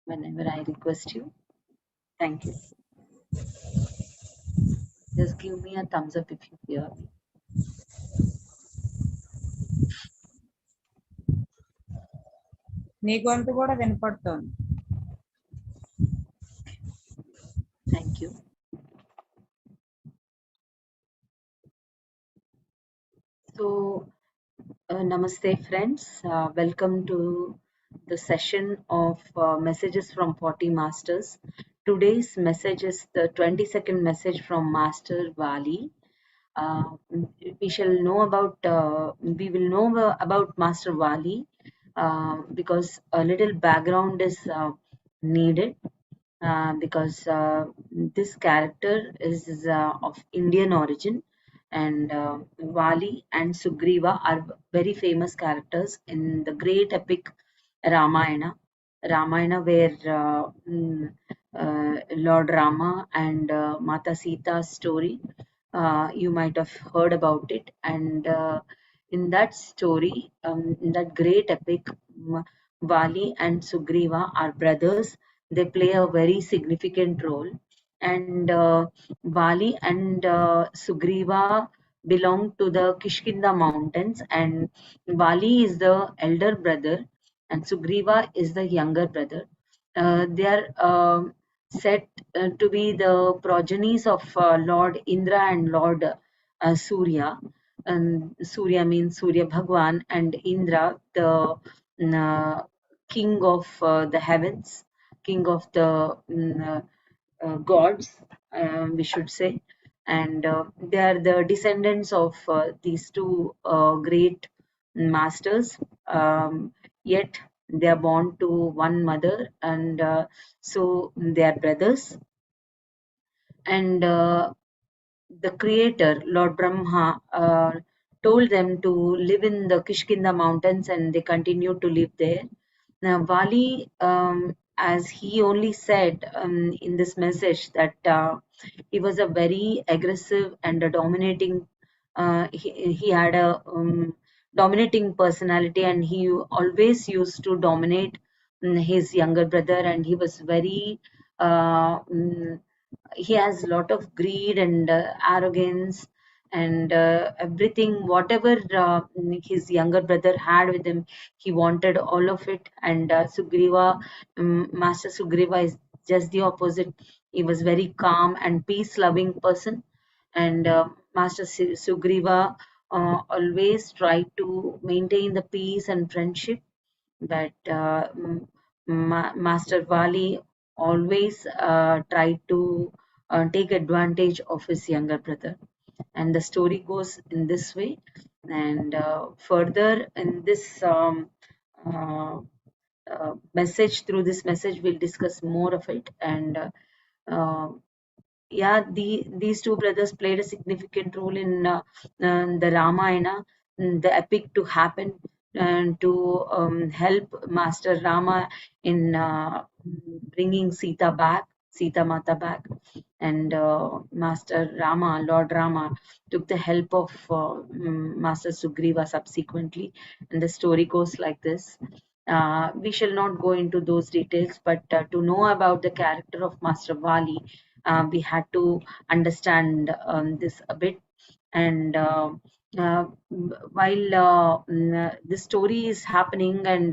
whenever I request you. Thank you. Just give me a thumbs up if you hear me. నీ గొంతు కూడా వినపడుతోంది. Thank you. So, namaste, friends. Welcome to the session of messages from 40 masters. Today's message is the 22nd message from Master Vali. Uh, we shall know about we will know about Master Vali because a little background is needed because this character is of Indian origin, and Vali and Sugriva are very famous characters in the great epic Ramayana. Ramayana, where Lord Rama and Mata Sita's story, you might have heard about it, and in that story, in that great epic, Vali and Sugriva are brothers. They play a very significant role, and Vali and Sugriva belong to the Kishkinda mountains, and Vali is the elder brother and Sugriva is the younger brother. They are said to be the progenies of Lord Indra and Lord Surya. And Surya means Surya Bhagwan, and Indra, the king of the heavens, king of the gods, we should say. And they are the descendants of these two great masters. Yet they are born to one mother, and so they are brothers. And the creator, Lord Brahma, told them to live in the Kishkinda mountains, and they continue to live there. Now, Vali, as he only said in this message, that he was a very aggressive and a dominating, he had a dominating personality, and he always used to dominate his younger brother, and he was very he has a lot of greed and arrogance and everything whatever his younger brother had with him, he wanted all of it. And Sugriva, Master Sugriva is just the opposite. He was very calm and peace loving person, and Master Sugriva always tried to maintain the peace and friendship, but Master Vali always tried to take advantage of his younger brother. And the story goes in this way. And further in this message, through this message, we'll discuss more of it. And uh, yeah, these two brothers played a significant role in the Ramayana, the epic to happen, and to help Master Rama in bringing Sita back, Sita Mata back. And Master Rama, Lord Rama, took the help of Master Sugriva subsequently. And the story goes like this. We shall not go into those details, but to know about the character of Master Vali, we had to understand this a bit. And uh, while the story is happening, and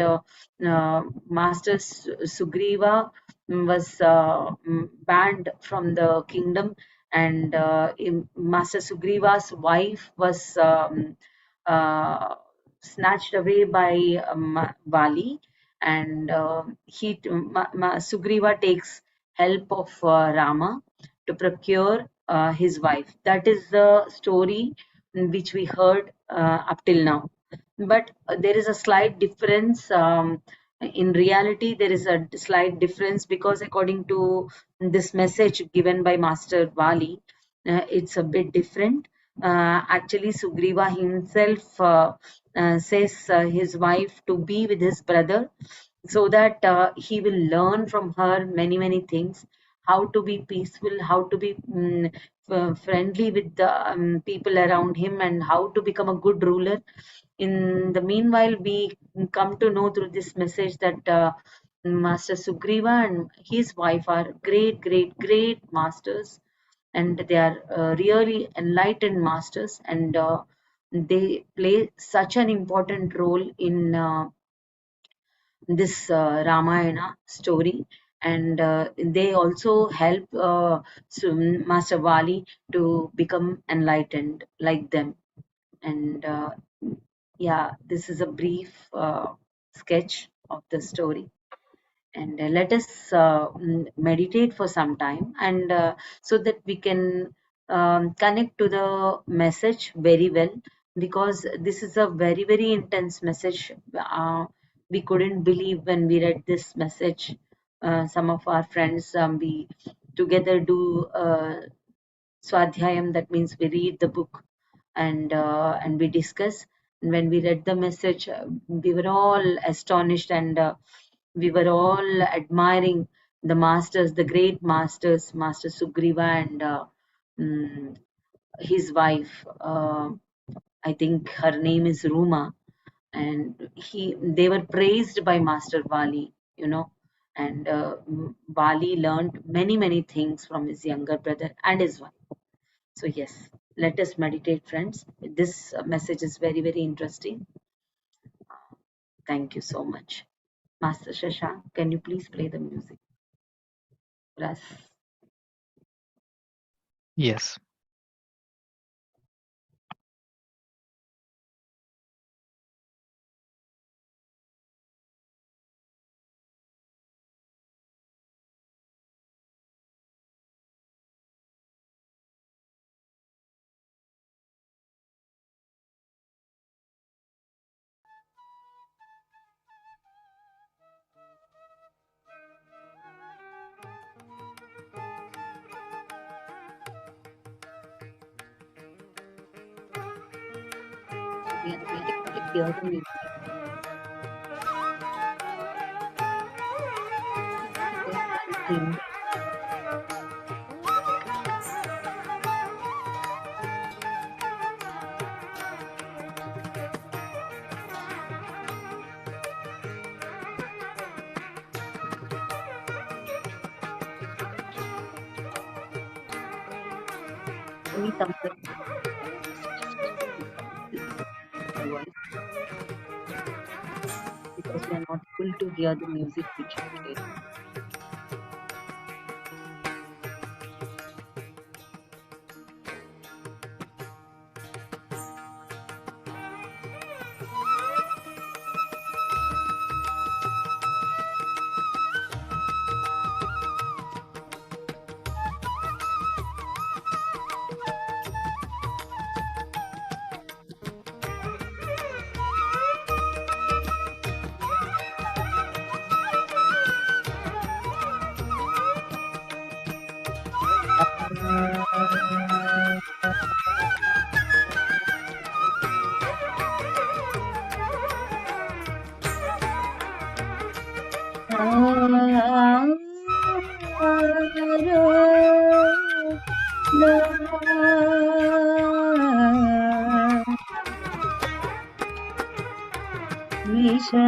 Master Sugriva was banned from the kingdom, and Master Sugriva's wife was uh, snatched away by Vali, and Sugriva takes help of Rama to procure his wife. That is the story which we heard up till now. But there is a slight difference. In reality, there is a slight difference, because according to this message given by Master Vali, it's a bit different. Actually, Sugriva himself says his wife to be with his brother, so that he will learn from her many things, how to be peaceful, how to be friendly with the people around him, and how to become a good ruler. In the meanwhile, we come to know through this message that Master Sugriva and his wife are great, great, great masters, and they are really enlightened masters, and they play such an important role in this Ramayana story, and they also help Master Vali to become enlightened like them. And yeah, this is a brief sketch of the story, and let us meditate for some time, and so that we can connect to the message very well, because this is a very, very intense message. We couldn't believe when we read this message. Some of our friends, we together do swadhyayam, that means we read the book, and we discuss. And when we read the message, we were all astonished, and we were all admiring the masters, the great masters, Master Sugriva and mm, his wife. I think her name is Ruma, and they were praised by Master Vali, and Vali learned many, many things from his younger brother and his wife. So, yes, let us meditate, friends. This message is very, very interesting. Thank you so much. Master Shashank, can you please play the music for us? Yes. We are waiting to hear the music. Go and sing. Any thumbs up voice, because we are not able to hear the music which you play. Visha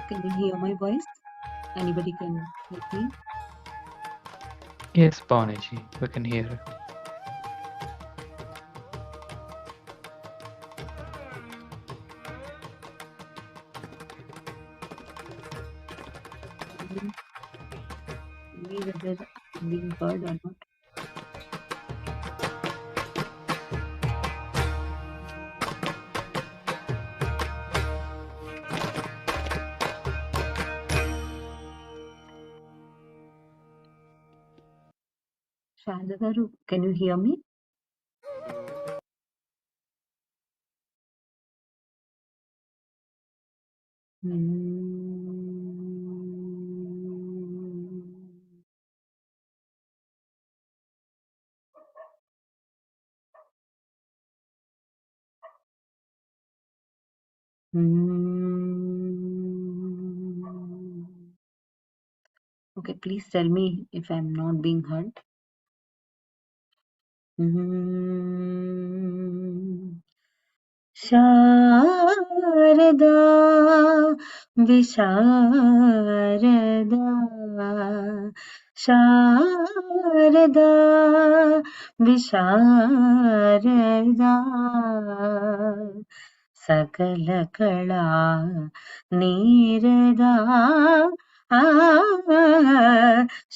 Can you hear my voice? Anybody can help me? Yes, Pavani, we can hear it. Me whether I'm being heard or not. Sharda garu, can you hear me? Okay, please tell me if I'm not being heard. Sharda विशारदा Sharda विशारदा सकलकला नीरदा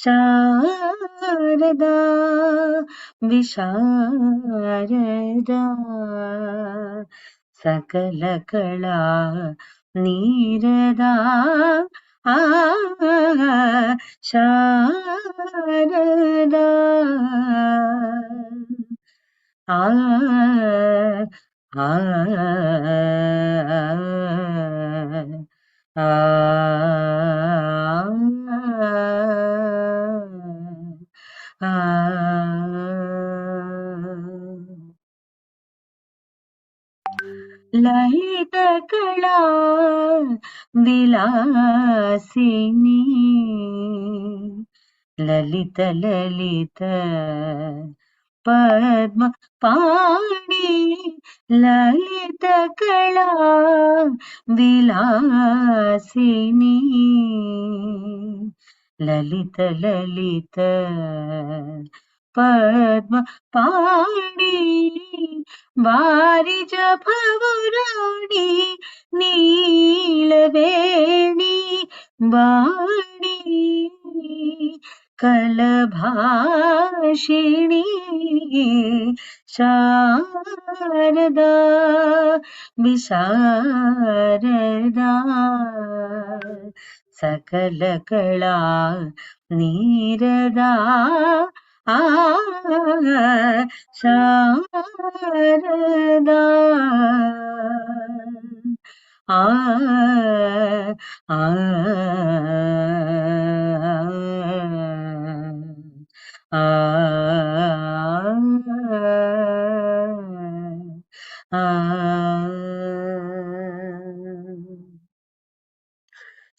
Sharda विशारदा सकलकला नीरदा Sharda ललितकला विलासिनी ललित ललित पद्म पाणि ललितकला विलासिनी ललित ललित पद्म पाणि वारिज भवराणि नीलवेणी वाणी कलभाषिणी शारदा विशारदा सकलकला नीरदा शारदा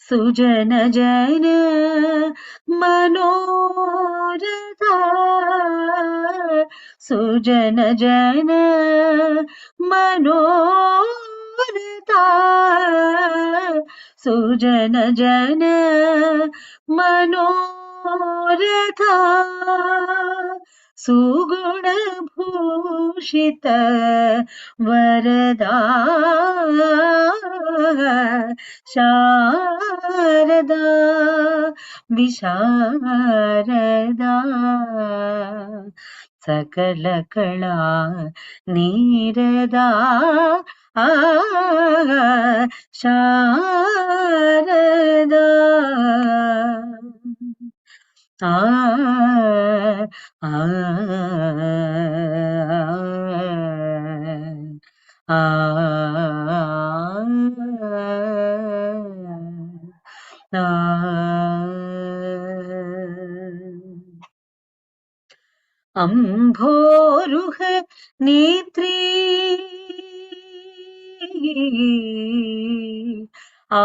सुजन जन मनोरथा सुजन जन मनोरथा सुजन जन मनोरथा सुगुण भूषित वरदा शारदा विशारदा सकलकला नीरदा शारदा अम्भोरुह नेत्री आ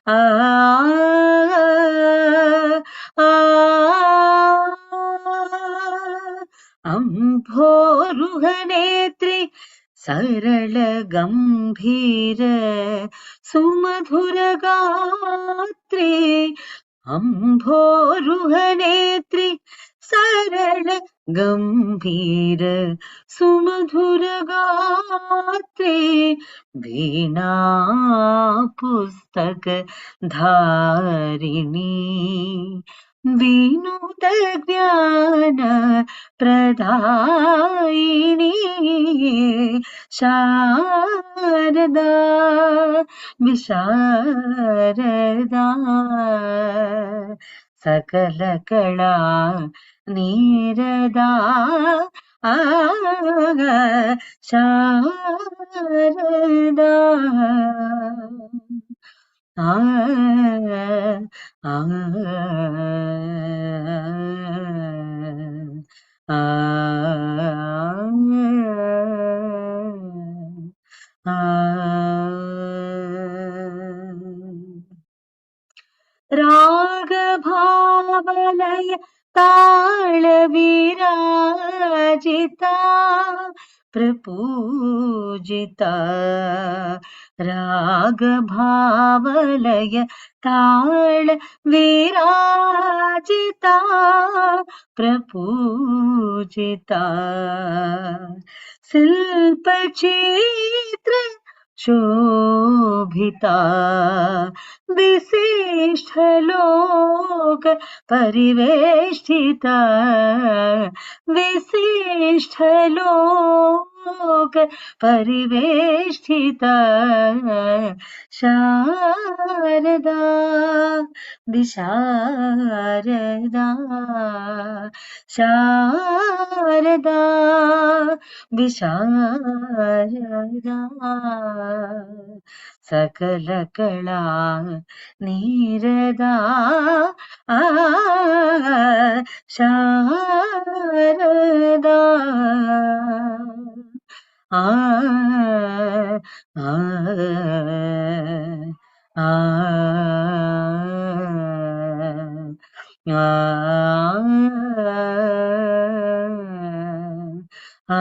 आ अम्भोरुह नेत्री सरल गंभीर सुमधुर गात्री अम्भोरुह नेत्री सरल गंभीर सुमधुर गात्री वीणा पुस्तक धारिणी विनुत ज्ञान प्रदायिनी शारदा विशारदा సకల కళా నీరదా శారదా ఆ ఆ ఆ रागभावलय ताळविराजिता प्रपूजिता रागभावलय ताळविराजिता प्रपूजिता शिल्पचित्र शोभिता विशिष्टलोक परिवेष्टिता विशिष्टलोक परिवेष्टिता शारदा विशारदा शारदा विशारदा सकल कला నీరదా శారదా ఆ ఆ ఆ ఆ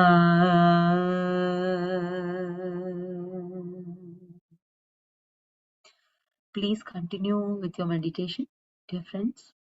Please continue with your meditation, dear friends.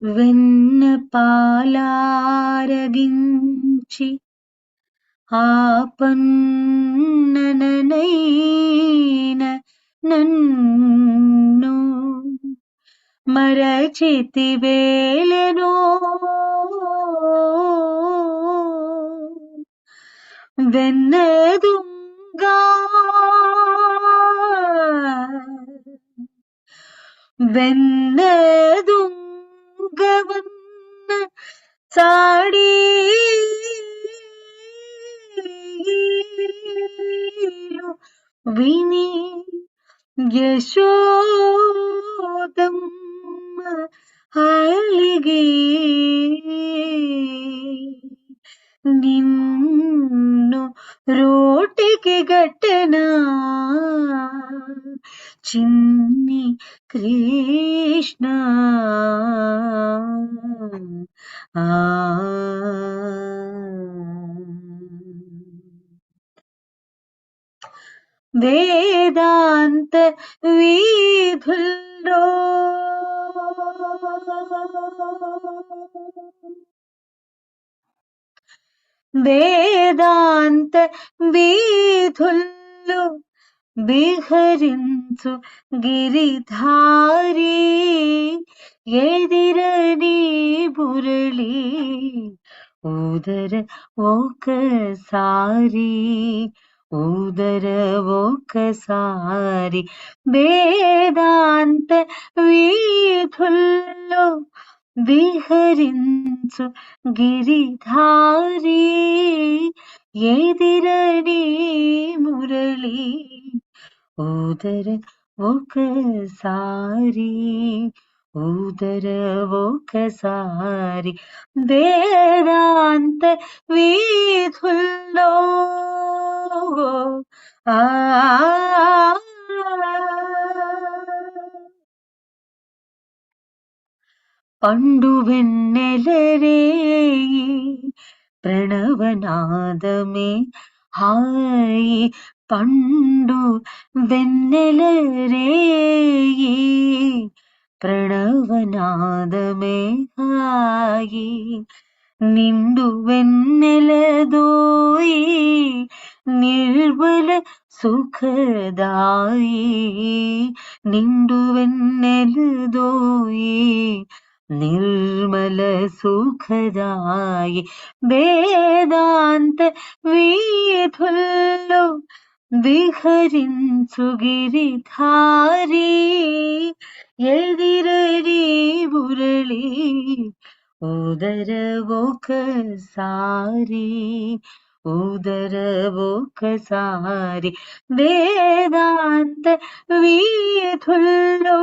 వెన్న పాలారగించి ఆపన్నననైన నన్ను మరచితి వేలనో వెన్నదుంగా వెన్నదుంగవన్న చాడీలు విని యశోదమ్మ అలిగి నిన్ను రోటికి గట్టెనా చిన్ని కృష్ణ ఆ వేదాంత వీధుల్లో వేదాంత వీధుల్లో విహరించు గిరిధారి ఎదిరని మురళి ఊదర ఒకసారి ఊదర ఒకసారి వేదాంత వీధుల్లో విహరించు గిరిధారి ఎదిరని మురళి ఊదర ఒకసారి ఊదర ఒకసారి వేదాంత వీధుల్లో ఆ పండు వెన్నెలరేయి ప్రణవనాదమే హాయి పండు వెన్నెల రేయి ప్రణవనాదమే హాయి నిండు వెన్నెలదోయి నిర్మల సుఖదాయి నిండు వెన్నెలదోయి నిర్మల సుఖదాయి వేదాంత వీధుల్లో విహరించు గిరిధారి ఎదిరని మురళి ఉదర ఒకసారి ఉదర ఒకసారి వేదాంత వీధుల్లో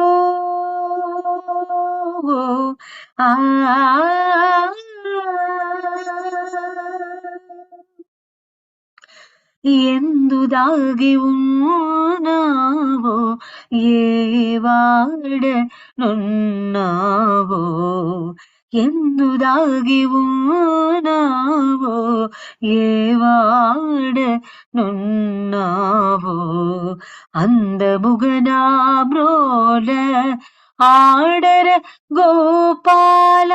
ఆ ఎందు దాగి ఉన్నావో ఏ వాడ నున్నావో ఎందు దాగి ఉన్నావో ఏ వాడ నున్నావో అందముగనా మ్రోల ఆడర గోపాల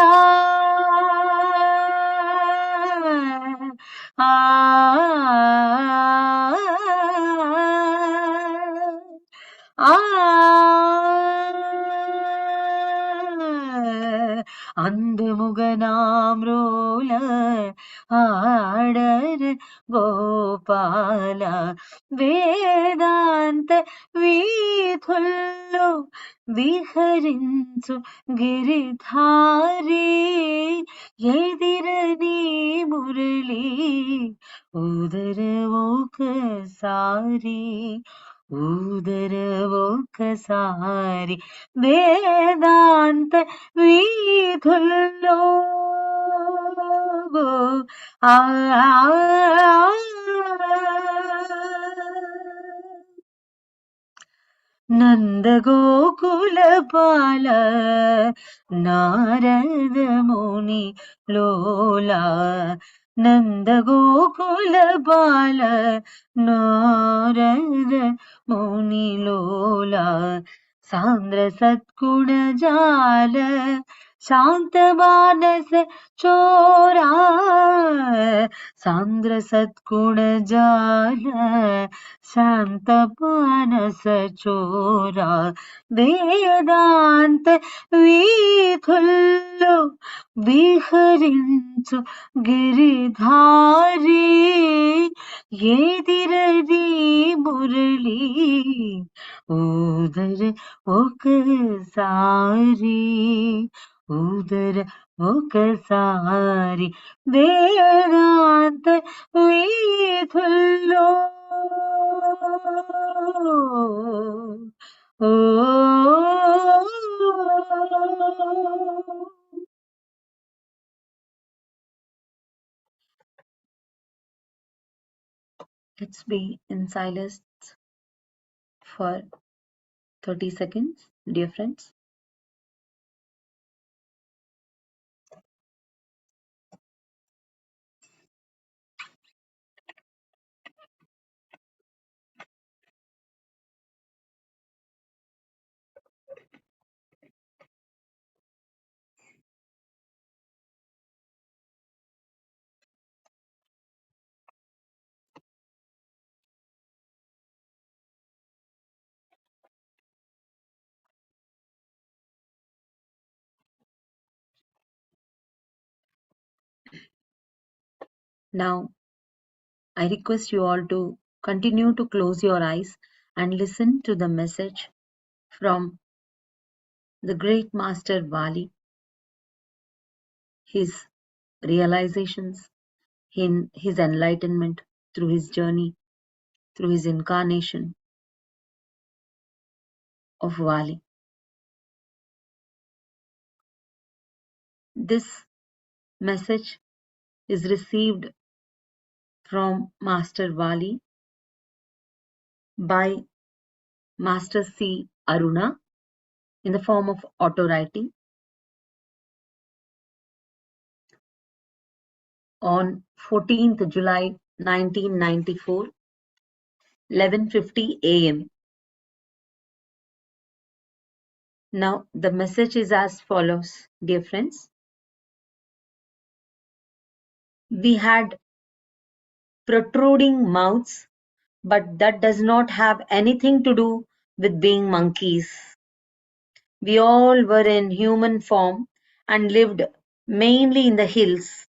ఆ అందముగనామ్రోల ఆడర గోపాల వేదాంత వీధుల్లో విహరించు గిరిధారి ఎదిరని మురళి ఉదర ఒకసారి ఉదర ఒకసారి వేదాంత వీధుల్లో ఆ నందగోకులపాల నారద ముని లోలా నందగోకులపాల నారద ముని లోలా సాంద్ర సద్గుణ జాల శాంత మానస చోరా సాంద్ర సద్గుణ జాల శాంత మానస చోరా వేదాంత వీధుల్లో విహరించు గిరిధారి ఎదిరని మురళి ఉదర ఒకసారి ఉదర ఒకసారి వేదాంత వీధుల్లో ఓ let's be in silence for 30 seconds, dear friends. Now, I request you all to continue to close your eyes and listen to the message from the great Master Vali, his realizations, in his enlightenment through his journey, through his incarnation of Vali. This message is received from Master Vali by Master C.Aruna in the form of auto writing. on 14th July 1994, 11:50 a.m. Now, the message is as follows, dear friends. We had protruding mouths, but that does not have anything to do with being monkeys. We all were in human form and lived mainly in the hills.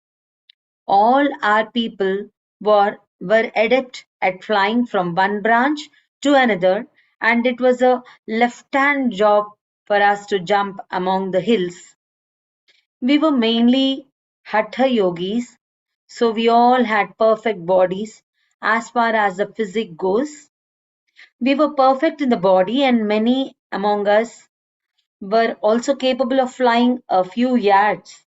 All our people were adept at flying from one branch to another, and it was a left-hand job for us to jump among the hills. We were mainly hatha yogis, so we all had perfect bodies as far as the physique goes. We were perfect in the body, and many among us were also capable of flying a few yards.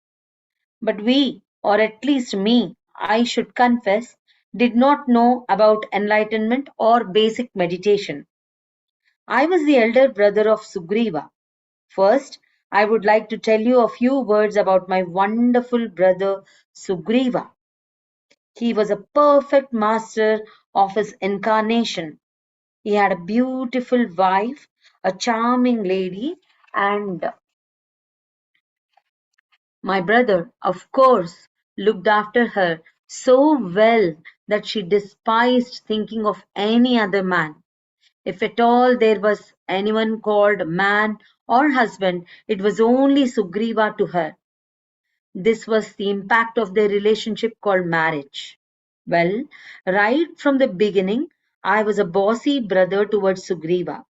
But we, or at least me, I should confess, did not know about enlightenment or basic meditation. I was the elder brother of Sugriva. First, I would like to tell you a few words about my wonderful brother Sugriva. He was a perfect master of his incarnation. He had a beautiful wife, a charming lady, and my brother, of course, looked after her so well that she despised thinking of any other man. If at all there was anyone called man or husband, it was only Sugriva to her. This was the impact of their relationship called marriage. Well, right from the beginning, I was a bossy brother towards Sugriva.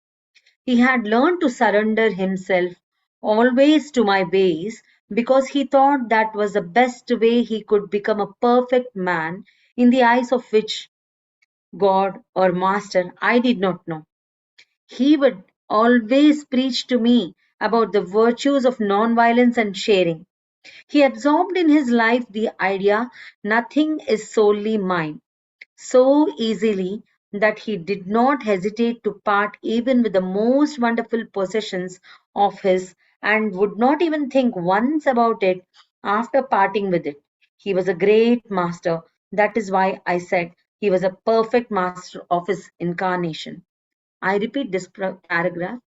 He had learned to surrender himself always to my ways because he thought that was the best way he could become a perfect man in the eyes of which God or Master I did not know. He would always preach to me about the virtues of nonviolence and sharing. He absorbed in his life the idea nothing is solely mine so easily that he did not hesitate to part even with the most wonderful possessions of his and would not even think once about it after parting with it. He was a great master. That is why I said he was a perfect master of his incarnation. I repeat this paragraph.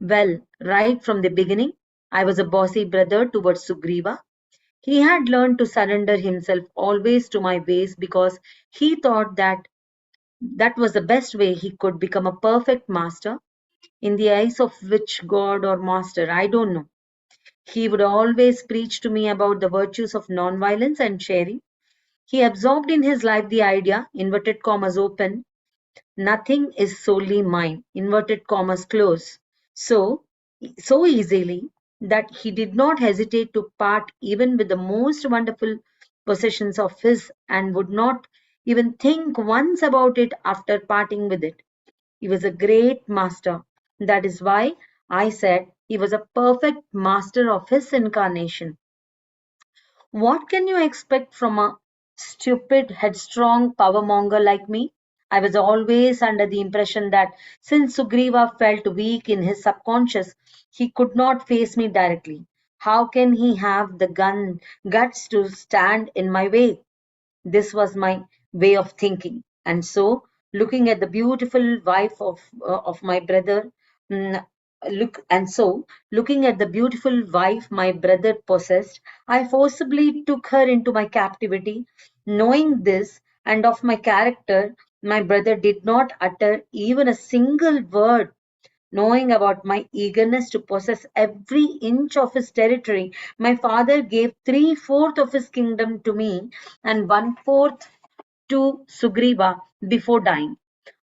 Well, right from the beginning, I was a bossy brother towards Sugriva. He had learned to surrender himself always to my ways because he thought that was the best way he could become a perfect master in the eyes of which God or master, I don't know. He would always preach to me about the virtues of nonviolence and sharing. He absorbed in his life the idea, inverted commas open, nothing is solely mine, inverted commas close. So easily that he did not hesitate to part even with the most wonderful possessions of his and would not even think once about it after parting with it. He was a great master. That is why I said he was a perfect master of his incarnation. What can you expect from a stupid, headstrong powermonger like me? I was always under the impression that since Sugriva felt weak in his subconscious, he could not face me directly. How can he have the guts to stand in my way? This was my way of thinking. And so, looking at the beautiful wife of my brother, mm, looking at the beautiful wife my brother possessed, I forcibly took her into my captivity. Knowing this and of my character, my brother did not utter even a single word. Knowing about my eagerness to possess every inch of his territory, my father gave three-fourths of his kingdom to me and one-fourth to Sugriva before dying.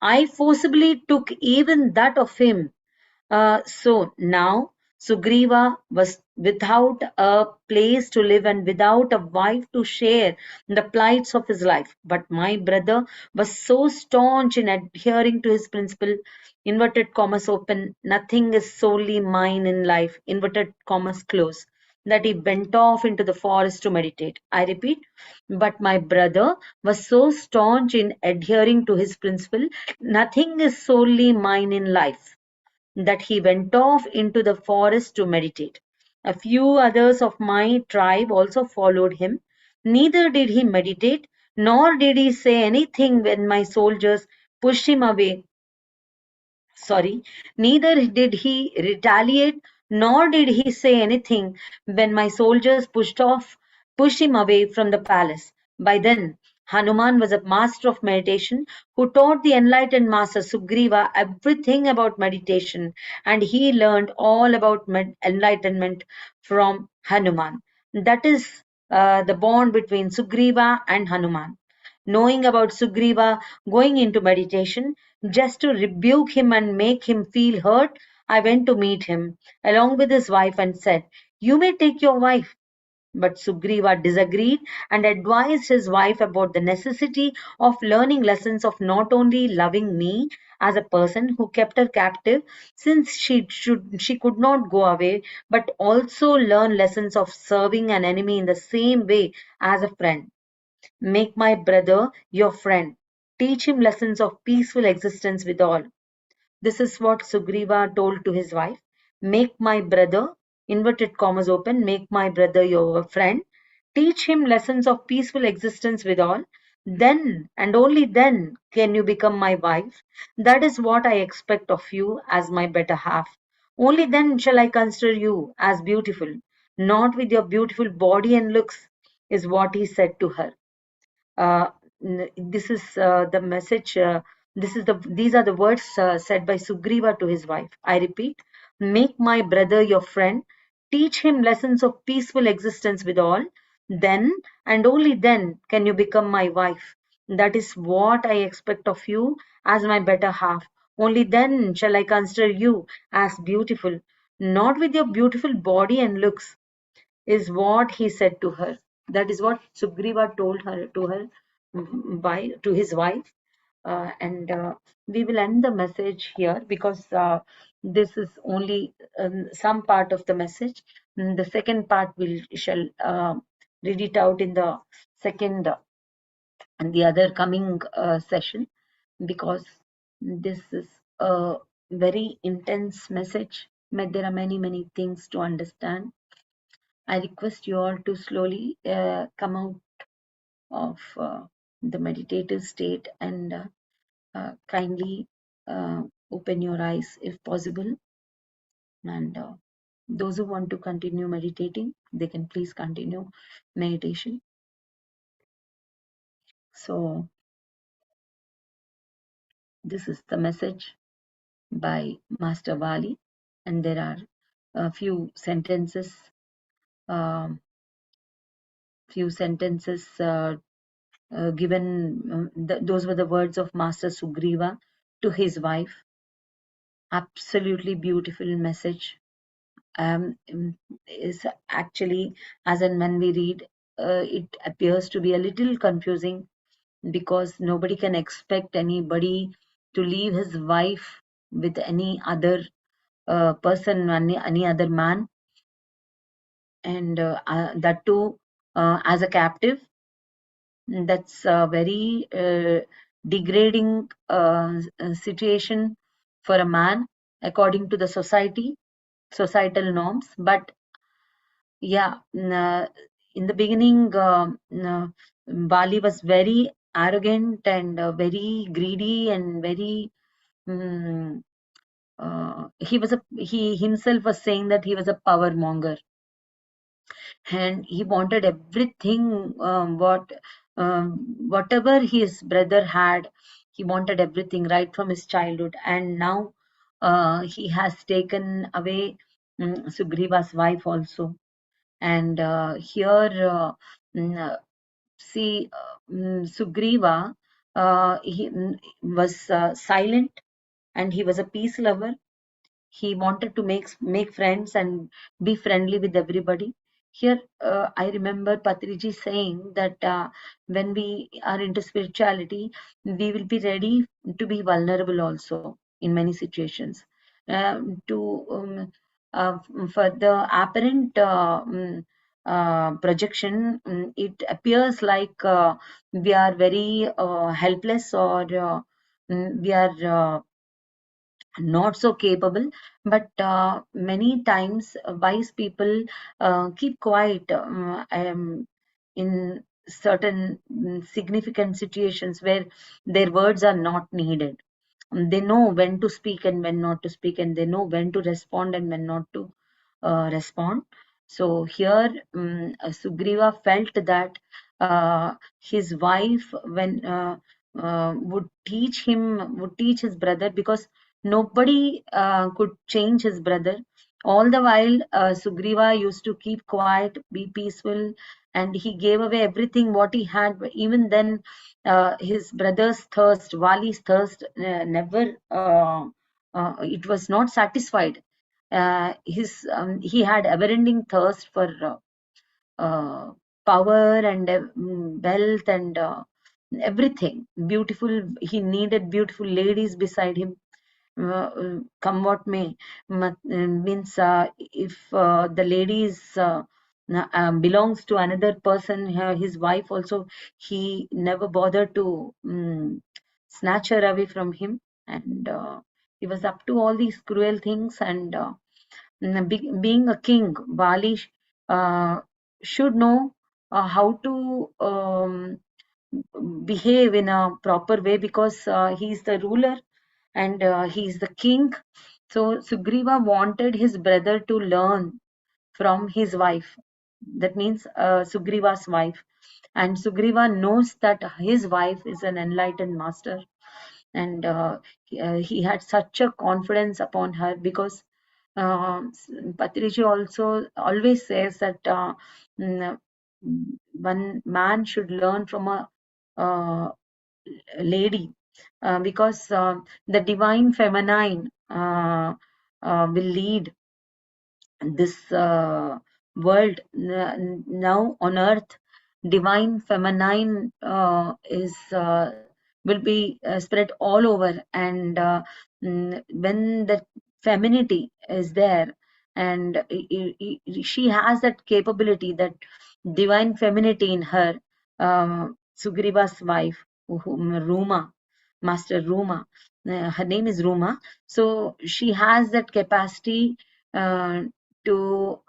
I forcibly took even that of him. So now Sugriva was without a place to live and without a wife to share the plights of his life. But my brother was so staunch in adhering to his principle, inverted commas open, nothing is solely mine in life, inverted commas close, that he went off into the forest to meditate. I repeat, but my brother was so staunch in adhering to his principle, nothing is solely mine in life, that he went off into the forest to meditate. A few others of my tribe also followed him. Neither did he meditate, nor did he say anything when my soldiers pushed him away. Sorry, neither did he retaliate, nor did he say anything when my soldiers pushed him away from the palace. By then, Hanuman was a master of meditation who taught the enlightened master Sugriva everything about meditation, and he learned all about enlightenment from Hanuman. That is the bond between Sugriva and Hanuman. Knowing about Sugriva going into meditation, just to rebuke him and make him feel hurt, I went to meet him along with his wife and said, "You may take your wife." But Sugriva disagreed and advised his wife about the necessity of learning lessons of not only loving me as a person who kept her captive, since she could not go away, but also learn lessons of serving an enemy in the same way as a friend. Make my brother your friend. Teach him lessons of peaceful existence with all. This is what Sugriva told to his wife. Make my brother, inverted commas open, make my brother your friend. Teach him lessons of peaceful existence with all. Then and only then can you become my wife. That is what I expect of you as my better half. Only then shall I consider you as beautiful, not with your beautiful body and looks, is what he said to her. uh, this is the message. These are the words said by Sugriva to his wife. I repeat, make my brother your friend, teach him lessons of peaceful existence with all. Then and only then can you become my wife. That is what I expect of you as my better half. Only then shall I consider you as beautiful, not with your beautiful body and looks, is what he said to her. That is what Sugriva told her to her by to his wife. And we will end the message here because this is only some part of the message. The second part we shall read it out in the second and the other coming session, because this is a very intense message. There are many things to understand. I request you all to slowly come out of the meditative state and kindly open your eyes if possible. And those who want to continue meditating, they can please continue meditation. So, this is the message by Master Vali, and there are a few sentences. Um, given, those were the words of Master Sugriva to his wife. Absolutely beautiful message. Is actually, as and when we read, it appears to be a little confusing, because nobody can expect anybody to leave his wife with any other person, any other man, and that too as a captive. That's a very degrading situation for a man according to the societal norms. But yeah, in the beginning, Bali was very arrogant and very greedy and very. mm he himself was saying that he was a power monger, and he wanted everything, whatever his brother had. He wanted everything right from his childhood, and now he has taken away Sugriva's wife also. And here, see, Sugriva, he was silent, and he was a peace lover. He wanted to make friends and be friendly with everybody. Here, I remember Patriji saying that when we are into spirituality, we will be ready to be vulnerable also in many situations. To uh, for the apparent projection, it appears like we are very helpless, or we are not so capable. But many times wise people keep quiet in certain significant situations where their words are not needed. They know when to speak and when not to speak, and they know when to respond and when not to respond. So here, Sugriva felt that his wife, when would teach his brother, because nobody could change his brother. All the while, Sugriva used to keep quiet, be peaceful, and he gave away everything what he had. But even then, his brother's thirst, Vali's thirst, never it was not satisfied. He had ever-ending thirst for uh, power and wealth and everything. Beautiful. He needed beautiful ladies beside him. Come what may, means if the ladies belongs to another person, his wife also, he never bothered to snatch her away from him. And he was up to all these cruel things. And being a king, Bali uh, should know how to behave in a proper way, because he's the ruler and he's the king. So Sugriva wanted his brother to learn from his wife. That means Sugriva's wife. And Sugriva knows that his wife is an enlightened master. And he had such a confidence upon her, because Patriji also always says that mm, one man should learn from a lady, because the divine feminine will lead this world now on earth. Divine feminine is will be spread all over. And when the femininity is there, and she has that capability, that divine femininity in her, Sugriva's wife, Ruma, Master Ruma, her name is Ruma. So she has that capacity uh, to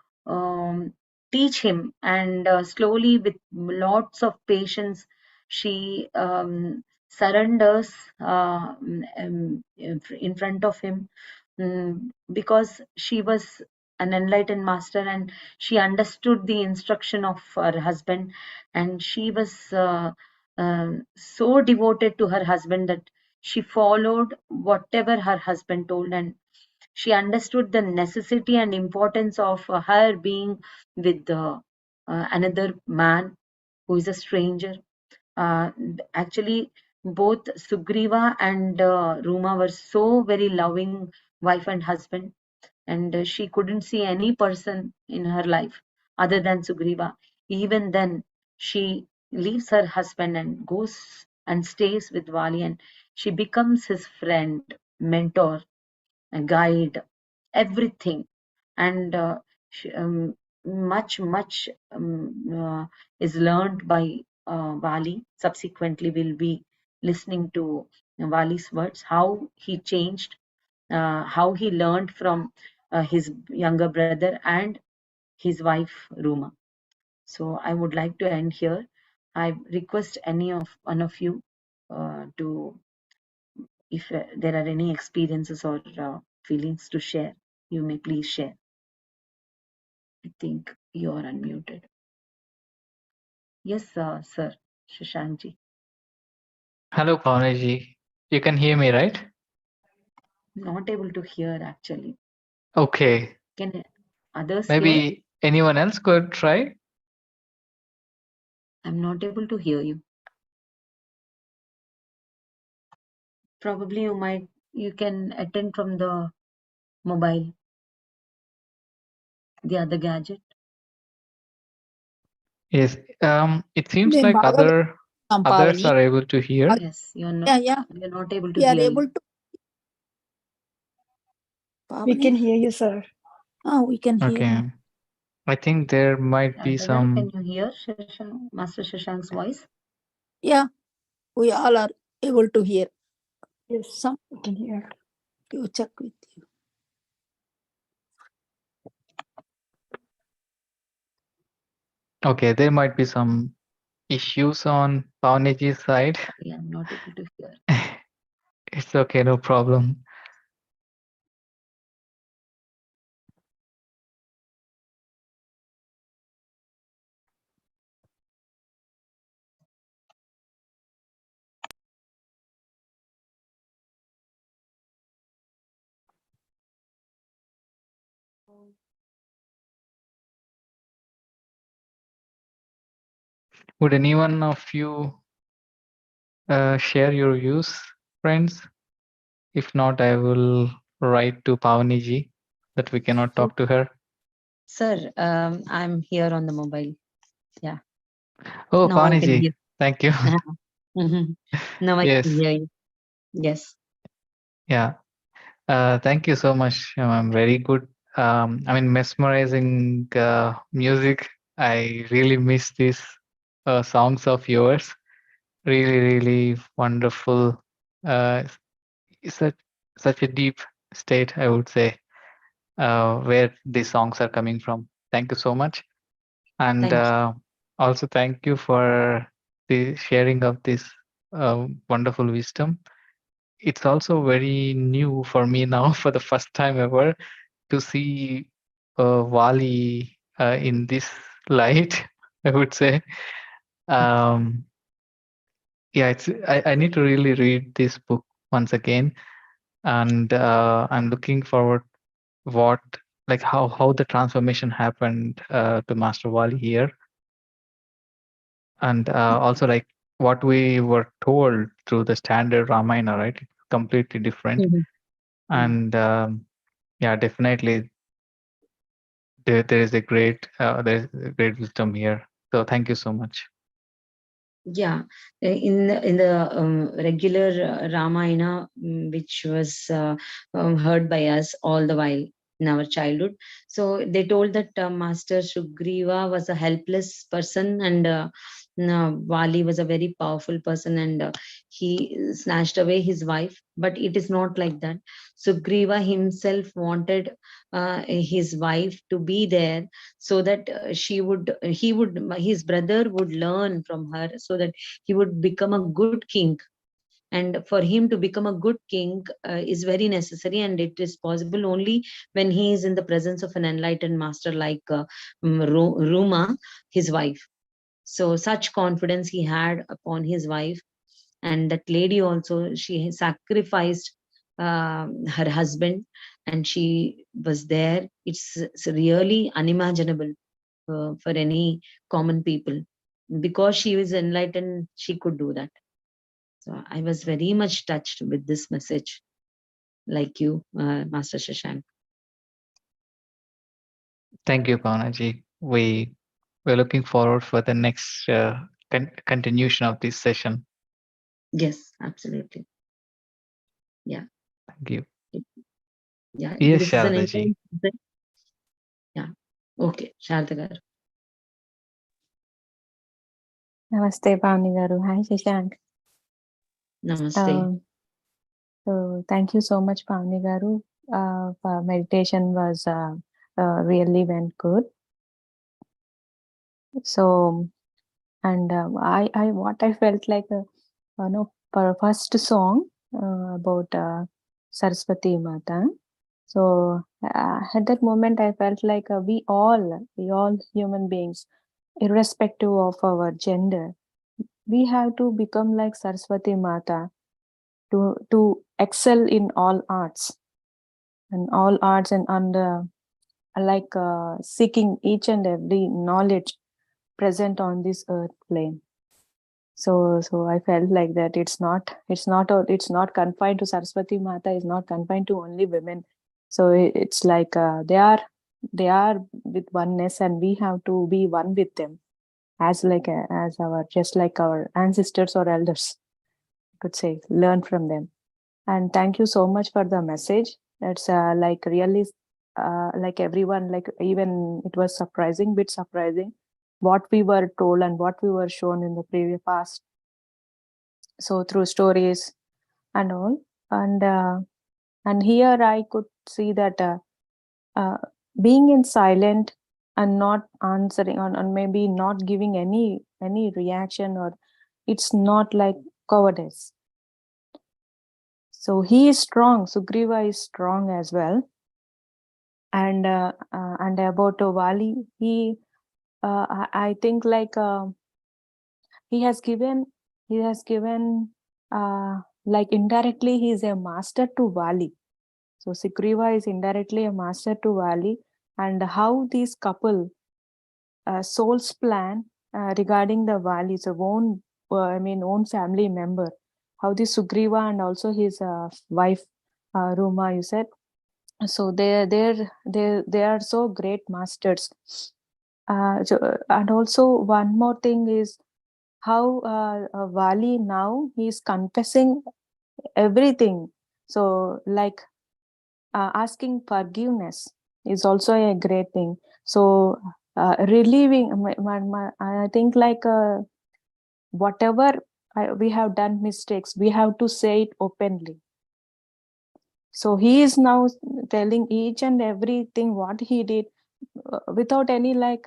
teach him. And slowly, with lots of patience, she surrenders in front of him, because she was an enlightened master, and she understood the instruction of her husband. And she was so devoted to her husband that she followed whatever her husband told. And she understood the necessity and importance of her being with another man who is a stranger. Actually, both Sugriva and Ruma were so very loving wife and husband. And she couldn't see any person in her life other than Sugriva. Even then, she leaves her husband and goes and stays with Vali, and she becomes his friend, mentor, a guide, everything. And much is learned by Vali. Subsequently, we'll be listening to Vali's words, how he changed, how he learned from his younger brother and his wife Ruma. So I would like to end here. I request any of one of you to, if there are any experiences or feelings to share, you may please share. I think you are unmuted. Yes, sir, Shashankji. Hello, Pavani. You can hear me, right? Not able to hear actually. Okay. Can others hear? Maybe anyone else could try? I'm not able to hear you. Probably you can attend from the mobile, the other gadget. Yes. It seems నేను like బాగా వింటున్నాం others Pavani. are able to hear. Yes, you're not able to We are hear able you. to. We Pavani, can hear you, sir. we can hear Okay. you. I think there might be Other than, can some. you hear Master Shashank's voice? Yeah, we all are able to hear. Yes, Some we can hear. you check with you. Okay, there might be some issues on Pavaniji's side. Yeah, I'm not able to hear. It's okay, no problem. Would anyone of you share your views, friends? If not, I will write to Pavaniji that we cannot talk to her. Sir, I'm here on the mobile. Yeah. Oh, Now I can hear. Pavaniji, thank you. Mhm. Now I Yes, can hear you. Yes. yeah. Thank you so much. I'm very good. I mean, mesmerizing music. I really miss these songs of yours. Really, really wonderful. Uh, such such a deep state, I would say, where these songs are coming from. Thank you so much, and Thank you. also thank you for the sharing of this wonderful wisdom. It's also very new for me now, for the first time ever, to see Vali in this light. I would say, um, yeah, I need to really read this book once again, and I'm looking forward what like how the transformation happened to Master Wali here, and also like what we were told through the standard Ramayana, right? It's completely different, Mhm. Mhm. and yeah, definitely there's a great wisdom here. So thank you so much. Yeah, in the regular Ramayana, which was heard by us all the while in our childhood. So they told that Master Sugriva was a helpless person, and no, Vali was a very powerful person, and he snatched away his wife. But it is not like that. Sugriva himself wanted his wife to be there, so that his brother would learn from her, so that he would become a good king. And for him to become a good king is very necessary, and it is possible only when he is in the presence of an enlightened master like Ruma, his wife. So such confidence he had upon his wife, and that lady also, she sacrificed her husband, and she was there. It's really unimaginable for any common people. Because she was enlightened, she could do that. So I was very much touched with this message, like you, Master Shashank. Thank you, Pavanaji. We're looking forward for the next continuation of this session. Yes, absolutely. Yeah. Thank you. Yeah, Yes, this is an Shardaji. intense. Yeah. Okay, Sharda garu. Namaste, Pavani garu. Hi, Shashank. Namaste. So thank you so much, Pavani garu. Meditation was really went good. So, and what I felt like, for first song about Saraswati Mata. So at that moment, I felt like we all human beings, irrespective of our gender, we have to become like Saraswati Mata to excel in all arts and like seeking each and every knowledge present on this earth plane. So I felt like that it's not confined to Saraswati Mata, is not confined to only women. So it's like they are with oneness, and we have to be one with them, as like as our, just like our ancestors or elders, could say, learn from them. And thank you so much for the message. It's like really like everyone, like even it was bit surprising what we were told and what we were shown in the previous past. So through stories and all, and here I could see that uh, being in silent and not answering, or maybe not giving any any reaction, or it's not like cowardice. So he is strong. Sugriva is strong as well. And about Vali, I think like he has given like indirectly he is a master to Vali. So Sugriva is indirectly a master to Vali, and how this couple soul's plan regarding the Vali's own own family member, how the Sugriva and also his wife Ruma, you said. So they are so great masters. And also one more thing is how Vali now he's confessing everything. So like asking forgiveness is also a great thing. So relieving, I think like whatever we have done mistakes, we have to say it openly. So he is now telling each and everything what he did without any like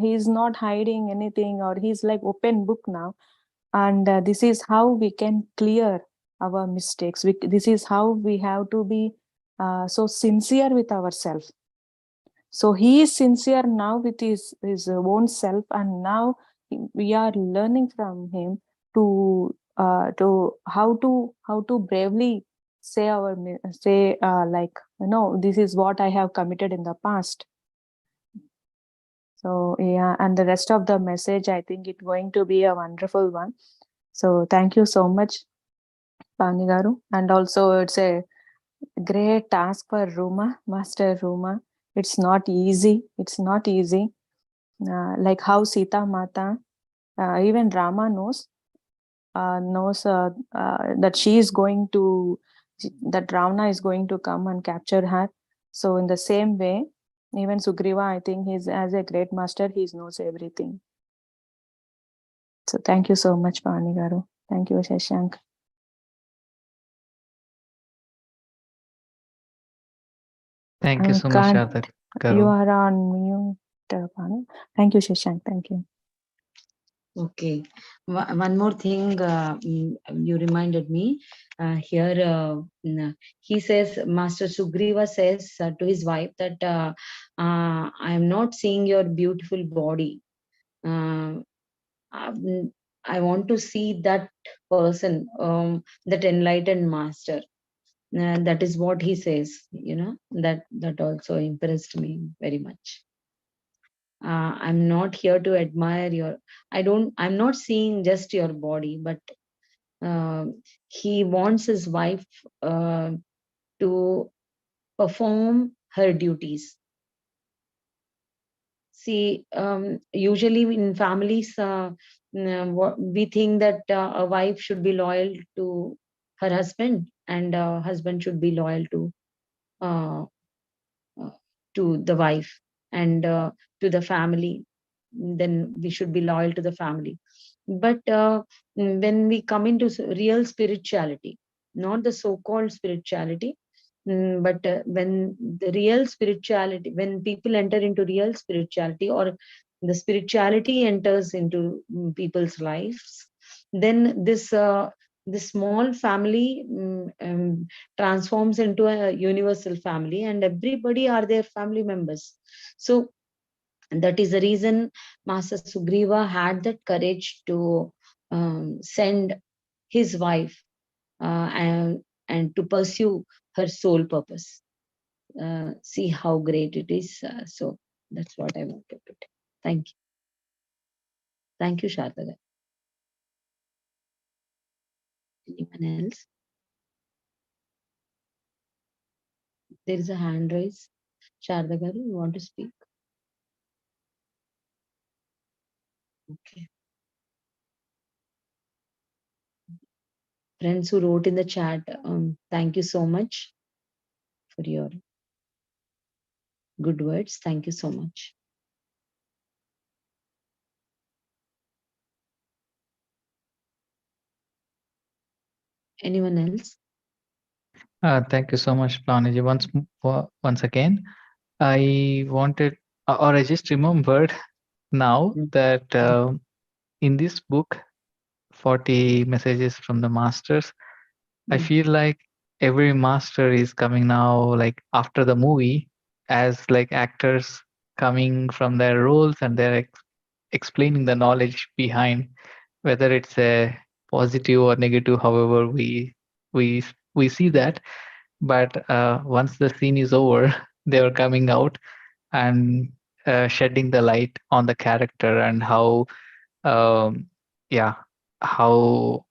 he is not hiding anything, or he's like open book now. And this is how we can clear our mistakes. This is how we have to be so sincere with ourselves. So he is sincere now with his own self, and now we are learning from him to how to bravely say like, this is what I have committed in the past. So yeah, and the rest of the message, I think it's going to be a wonderful one. So thank you so much, Pavani garu. And also it's a great task for Ruma, Master Ruma. It's not easy. It's not easy. Like how Sita Mata, even Rama knows that she is going to, that Ravana is going to come and capture her. So in the same way, even Sugriva, I think he's as a great master, he knows everything. So thank you so much, Pavani garu. Thank you, Shashank. Thank you so much, Sharda You garu. are on mute, Pavani. Thank you, Shashank. Thank you. Okay. One more thing you reminded me. Here he says, Master Sugriva says to his wife that I am not seeing your beautiful body. I want to see that person, that enlightened master. That is what he says, that also impressed me very much. I'm not here to admire I'm not seeing just your body, but he wants his wife to perform her duties. See, usually in families, we think that a wife should be loyal to her husband, and a husband should be loyal uh, to the wife, and to the family. Then we should be loyal to the family. But when we come into real spirituality, not the so-called spirituality, but when the real spirituality, when people enter into real spirituality, or the spirituality enters into people's lives, then this small family transforms into a universal family, and everybody are their family members. So that is the reason Master Sugriva had that courage to send his wife and to pursue her soul purpose. See how great it is. So that's what I wanted to tell. Thank you. Thank you, Sharda. Anyone else? There is a hand raise. Sharda garu, you want to speak? Okay. Friends who wrote in the chat, thank you so much for your good words. Thank you so much. Anyone else? Thank you so much, Planiji. Once again, I wanted, or I just remembered now that in this book, 40 Messages from the Masters, I feel like every master is coming now, like after the movie, as like actors coming from their roles, and they're explaining the knowledge behind, whether it's a positive or negative, however we we see that. But once the scene is over, they are coming out and shedding the light on the character, and how um, yeah, how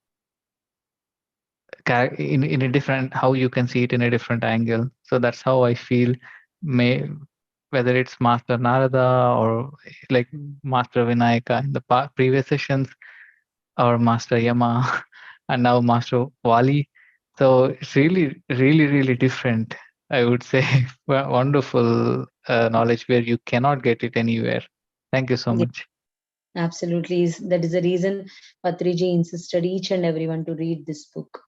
in a different, how you can see it in a different angle. So that's how I feel. May Whether it's Master Narada, or like Master Vinayaka in the previous sessions, or Master Yama, and now Master Vali. So it's really, really, really different, I would say. Wonderful knowledge where you cannot get it anywhere. Thank you so Yeah, much. absolutely. That is the reason Patriji insisted each and everyone to read this book.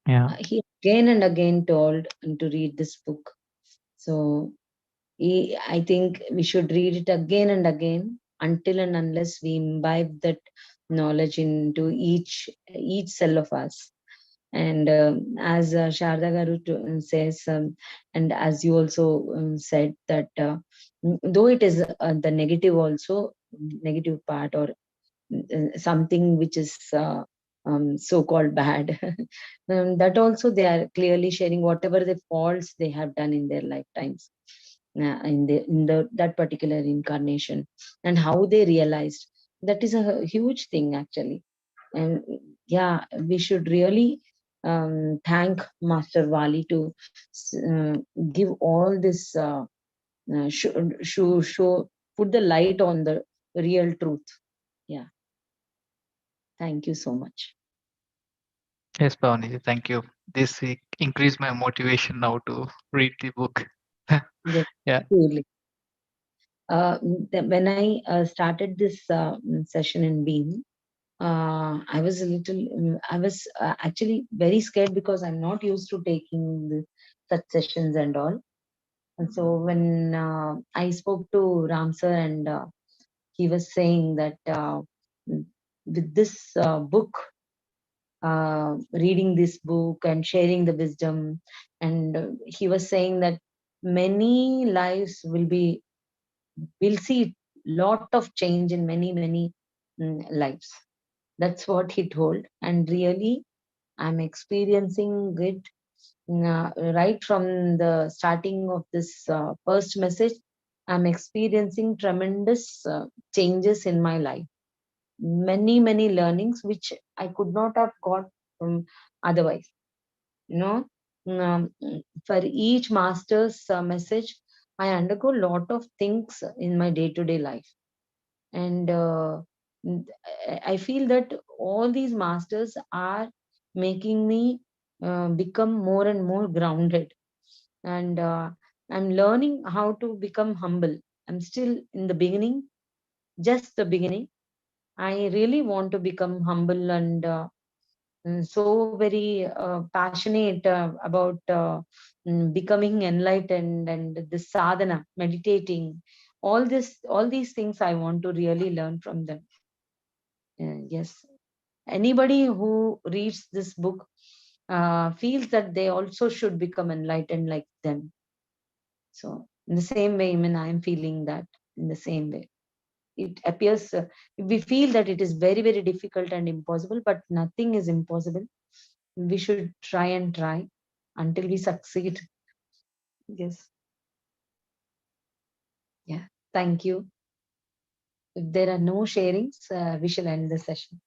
Yeah. He again and again told to read this book. So I think we should read it again and again until and unless we imbibe that knowledge into each cell of us. And as Sharda Garu says, and as you also said, that though it is the negative also, negative part, or something which is so-called bad, that also they are clearly sharing whatever the faults they have done in their lifetimes, in the that particular incarnation, and how they realized. That is a huge thing actually. And yeah, we should really thank Master Vali to uh, give all this show, put the light on the real truth. Yeah, thank you so much. Yes, Pavani, thank you. This increased my motivation now to read the book. Yes, Yeah. surely. When I started this session in Beam, I was a little, I was actually very scared, because I'm not used to taking such sessions and all. And so when I spoke to Ram sir, and he was saying that with this book, reading this book and sharing the wisdom, and he was saying that many lives will see lot of change in many lives. That's what he told, and really I'm experiencing it right from the starting of this first message. I'm experiencing tremendous changes in my life, many learnings which I could not have got from otherwise. You know, for each master's message, I undergo a lot of things in my day-to-day life, and I feel that all these masters are making me become more and more grounded, and I'm learning how to become humble. I'm still in the beginning, just the beginning. I really want to become humble, and so very passionate about becoming enlightened, and the sadhana, meditating, all these things I want to really learn from them. Yes, anybody who reads this book feels that they also should become enlightened like them. So in the same way, I mean, I am feeling that in the same way. It appears, we feel that it is very difficult and impossible, but nothing is impossible. We should try until we succeed. Yes. Yeah. Thank you. If there are no sharings, we shall end the session.